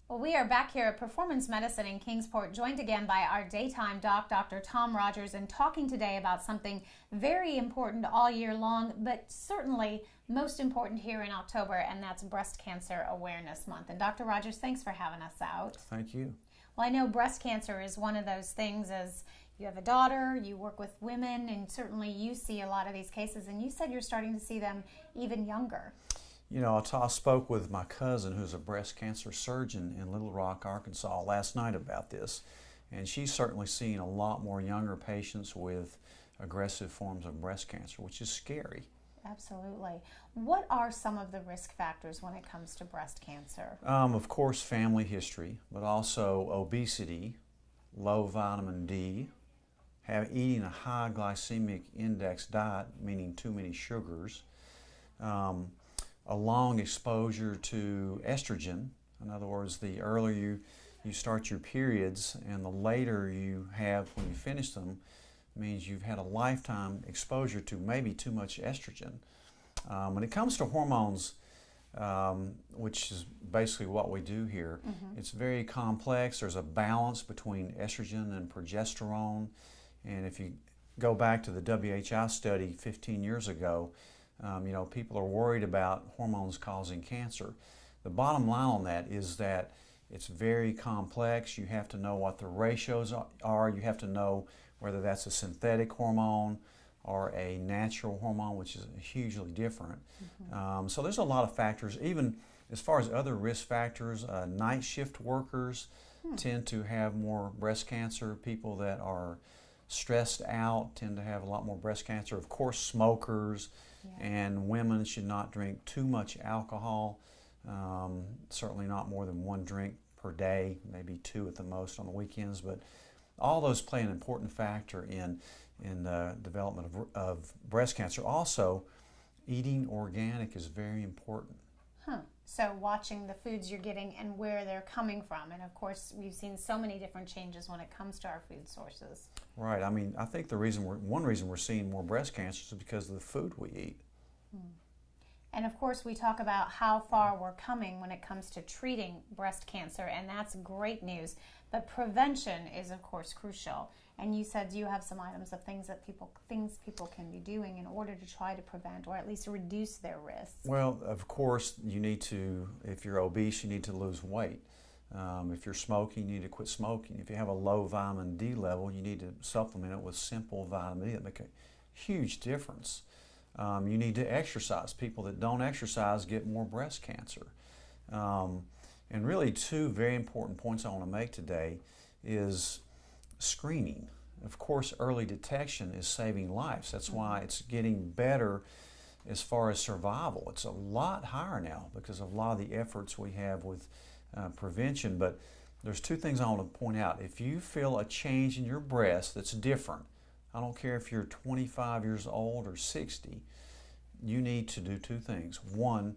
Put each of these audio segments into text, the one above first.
Well, we are back here at Performance Medicine in Kingsport, joined again by our daytime doc, Dr. Tom Rogers, and talking today about something very important all year long, but certainly most important here in October, and that's Breast Cancer Awareness Month. And Dr. Rogers, thanks for having us out. Thank you. Well, I know breast cancer is one of those things, as you have a daughter, you work with women, and certainly you see a lot of these cases, and you said you're starting to see them even younger. You know, I spoke with my cousin who's a breast cancer surgeon in Little Rock, Arkansas last night about this, and she's certainly seeing a lot more younger patients with aggressive forms of breast cancer, which is scary. Absolutely. What are some of the risk factors when it comes to breast cancer? Of course, family history, but also obesity, low vitamin D, eating a high glycemic index diet, meaning too many sugars, a long exposure to estrogen. In other words, the earlier you start your periods and the later you have when you finish them means you've had a lifetime exposure to maybe too much estrogen. When it comes to hormones, which is basically what we do here, it's very complex. There's a balance between estrogen and progesterone, and if you go back to the WHI study 15 years ago, people are worried about hormones causing cancer. The bottom line on that is that it's very complex. You have to know what the ratios are. You have to know whether that's a synthetic hormone or a natural hormone, which is hugely different. So there's a lot of factors. Even as far as other risk factors, night shift workers tend to have more breast cancer. People that are stressed out tend to have a lot more breast cancer. Of course, smokers and women should not drink too much alcohol. Certainly not more than 1 drink per day, maybe 2 at the most on the weekends. But all those play an important factor in the development of breast cancer. Also, eating organic is very important. So watching the foods you're getting and where they're coming from. And of course, we've seen so many different changes when it comes to our food sources. Right. I mean, I think one reason we're seeing more breast cancer is because of the food we eat. And of course, we talk about how far we're coming when it comes to treating breast cancer, and that's great news. But prevention is, of course, crucial. And you said you have some items of things people can be doing in order to try to prevent or at least reduce their risks. Well, of course, you need to, if you're obese, you need to lose weight. If you're smoking, you need to quit smoking. If you have a low vitamin D level, you need to supplement it with simple vitamin D. That makes a huge difference. You need to exercise. People that don't exercise get more breast cancer. And really 2 very important points I want to make today is screening. Of course, early detection is saving lives. That's why it's getting better as far as survival. It's a lot higher now because of a lot of the efforts we have with prevention. But there's 2 things I want to point out. If you feel a change in your breast that's different, I don't care if you're 25 years old or 60, you need to do 2 things. 1,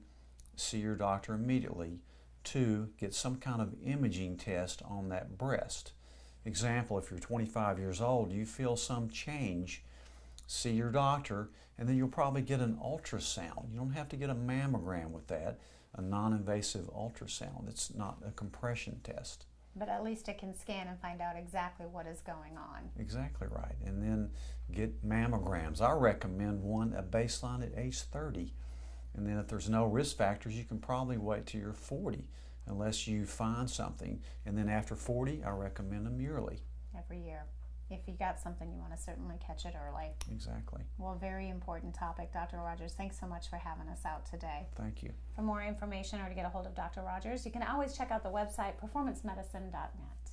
see your doctor immediately. 2, get some kind of imaging test on that breast. Example, if you're 25 years old, you feel some change, see your doctor, and then you'll probably get an ultrasound. You don't have to get a mammogram with that, a non-invasive ultrasound. It's not a compression test. But at least it can scan and find out exactly what is going on. Exactly right. And then get mammograms. I recommend one, a baseline at age 30. And then if there's no risk factors, you can probably wait till you're 40 unless you find something. And then after 40, I recommend them yearly. Every year. If you got something, you want to certainly catch it early. Exactly. Well, very important topic. Dr. Rogers, thanks so much for having us out today. Thank you. For more information or to get a hold of Dr. Rogers, you can always check out the website performancemedicine.net.